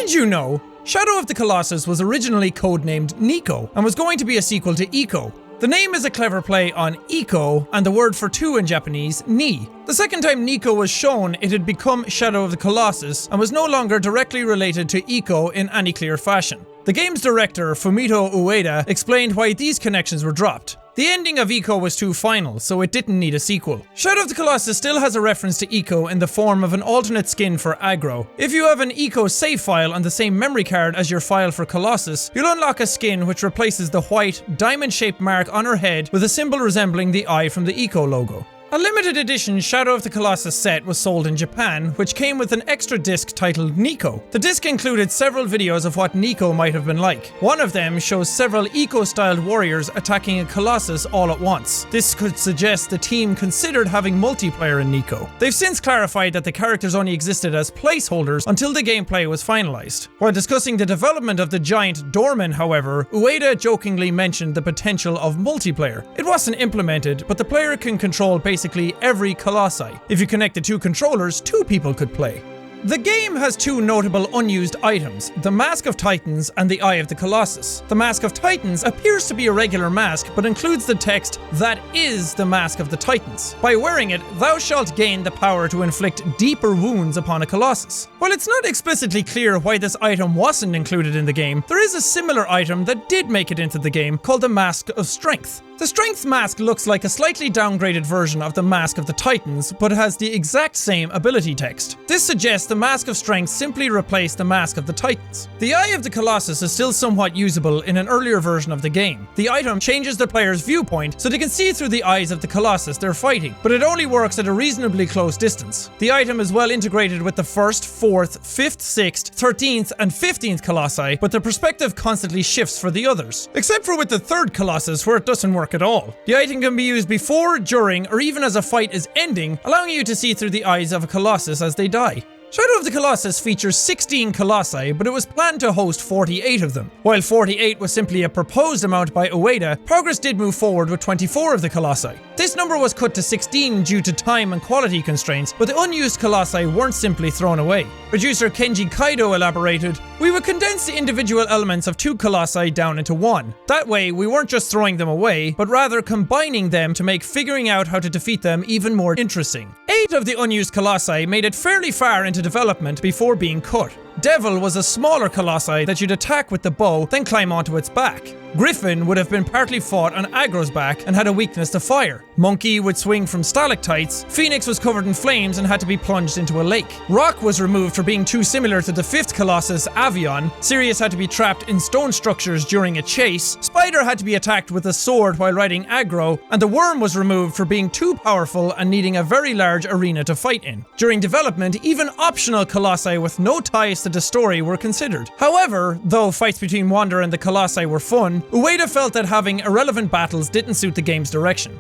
Did you know? Shadow of the Colossus was originally codenamed Nico and was going to be a sequel to Ico. The name is a clever play on Ico and the word for two in Japanese, ni. The second time Nico was shown, it had become Shadow of the Colossus and was no longer directly related to Ico in any clear fashion. The game's director, Fumito Ueda, explained why these connections were dropped. The ending of Ico was too final, so it didn't need a sequel. Shadow of the Colossus still has a reference to Ico in the form of an alternate skin for aggro. If you have an Ico save file on the same memory card as your file for Colossus, you'll unlock a skin which replaces the white, diamond-shaped mark on her head with a symbol resembling the eye from the Ico logo. A limited edition Shadow of the Colossus set was sold in Japan, which came with an extra disc titled Nico. The disc included several videos of what Nico might have been like. One of them shows several Ico-styled warriors attacking a Colossus all at once. This could suggest the team considered having multiplayer in Nico. They've since clarified that the characters only existed as placeholders until the gameplay was finalized. While discussing the development of the giant Doorman, however, Ueda jokingly mentioned the potential of multiplayer. It wasn't implemented, but the player can control basically every Colossi. If you connect the two controllers, two people could play. The game has two notable unused items, the Mask of Titans and the Eye of the Colossus. The Mask of Titans appears to be a regular mask, but includes the text, "That is the Mask of the Titans." By wearing it, thou shalt gain the power to inflict deeper wounds upon a Colossus. While it's not explicitly clear why this item wasn't included in the game, there is a similar item that did make it into the game, called the Mask of Strength. The Strength mask looks like a slightly downgraded version of the Mask of the Titans, but has the exact same ability text. This suggests the Mask of Strength simply replaced the Mask of the Titans. The Eye of the Colossus is still somewhat usable in an earlier version of the game. The item changes the player's viewpoint so they can see through the eyes of the Colossus they're fighting, but it only works at a reasonably close distance. The item is well integrated with the 1st, 4th, 5th, 6th, 13th, and 15th Colossi, but the perspective constantly shifts for the others. Except for with the 3rd Colossus, where it doesn't work at all. The item can be used before, during, or even as a fight is ending, allowing you to see through the eyes of a Colossus as they die. Shadow of the Colossus features 16 Colossi, but it was planned to host 48 of them. While 48 was simply a proposed amount by Ueda, progress did move forward with 24 of the Colossi. This number was cut to 16 due to time and quality constraints, but the unused Colossi weren't simply thrown away. Producer Kenji Kaido elaborated, "We would condense the individual elements of 2 Colossi down into 1. That way, we weren't just throwing them away, but rather combining them to make figuring out how to defeat them even more interesting." 8 of the unused Colossi made it fairly far into development before being cut. Devil was a smaller Colossi that you'd attack with the bow, then climb onto its back. Griffin would have been partly fought on Aggro's back and had a weakness to fire. Monkey would swing from stalactites. Phoenix was covered in flames and had to be plunged into a lake. Rock was removed for being too similar to the 5th Colossus, Avion. Sirius had to be trapped in stone structures during a chase. Spider had to be attacked with a sword while riding Aggro, and the Worm was removed for being too powerful and needing a very large arena to fight in. During development, even optional Colossi with no ties to the story were considered. However, though fights between Wander and the Colossi were fun, Ueda felt that having irrelevant battles didn't suit the game's direction.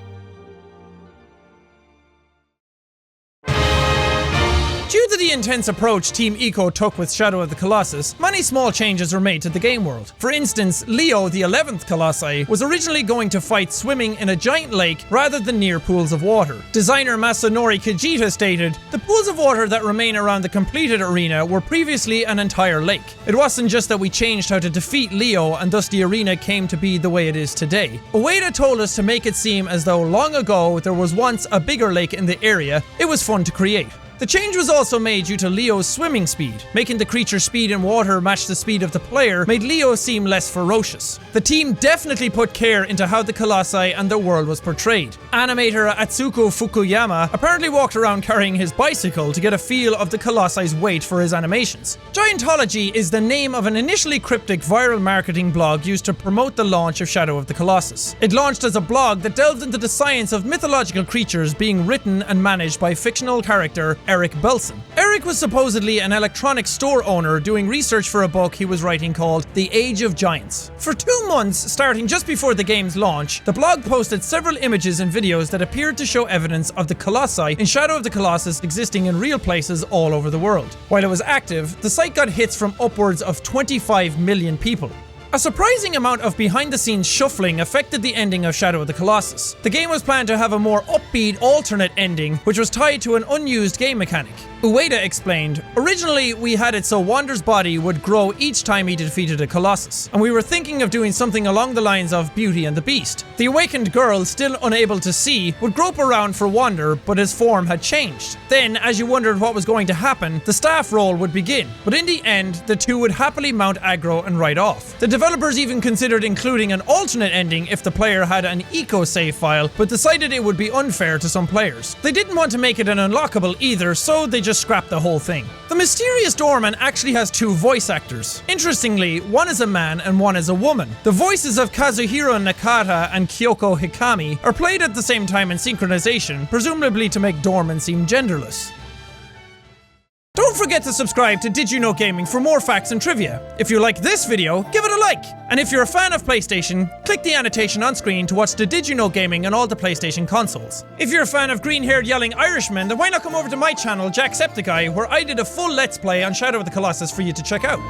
Due to the intense approach Team Ico took with Shadow of the Colossus, many small changes were made to the game world. For instance, Leo, the 11th Colossi, was originally going to fight swimming in a giant lake rather than near pools of water. Designer Masanori Kajita stated, "The pools of water that remain around the completed arena were previously an entire lake. It wasn't just that we changed how to defeat Leo and thus the arena came to be the way it is today. Ueda told us to make it seem as though long ago there was once a bigger lake in the area. It was fun to create." The change was also made due to Leo's swimming speed. Making the creature's speed in water match the speed of the player made Leo seem less ferocious. The team definitely put care into how the Colossi and the world was portrayed. Animator Atsuko Fukuyama apparently walked around carrying his bicycle to get a feel of the Colossi's weight for his animations. Giantology is the name of an initially cryptic viral marketing blog used to promote the launch of Shadow of the Colossus. It launched as a blog that delved into the science of mythological creatures being written and managed by fictional character Eric Belson. Eric was supposedly an electronics store owner doing research for a book he was writing called The Age of Giants. For 2 months, starting just before the game's launch, the blog posted several images and videos that appeared to show evidence of the Colossi in Shadow of the Colossus existing in real places all over the world. While it was active, the site got hits from upwards of 25 million people. A surprising amount of behind-the-scenes shuffling affected the ending of Shadow of the Colossus. The game was planned to have a more upbeat, alternate ending, which was tied to an unused game mechanic. Ueda explained, "Originally, we had it so Wander's body would grow each time he defeated a Colossus, and we were thinking of doing something along the lines of Beauty and the Beast. The awakened girl, still unable to see, would grope around for Wander, but his form had changed. Then, as you wondered what was going to happen, the staff role would begin, but in the end, the two would happily mount aggro and ride off. The developers even considered including an alternate ending if the player had an Ico save file, but decided it would be unfair to some players. They didn't want to make it an unlockable either, so they just scrapped the whole thing." The mysterious doorman actually has two voice actors. Interestingly, one is a man and one is a woman. The voices of Kazuhiro Nakata and Kyoko Hikami are played at the same time in synchronization, presumably to make doormen seem genderless. Don't forget to subscribe to Did You Know Gaming for more facts and trivia. If you like this video, give it a like. And if you're a fan of PlayStation, click the annotation on screen to watch the Did You Know Gaming on all the PlayStation consoles. If you're a fan of green-haired yelling Irishmen, then why not come over to my channel, Jacksepticeye, where I did a full Let's Play on Shadow of the Colossus for you to check out.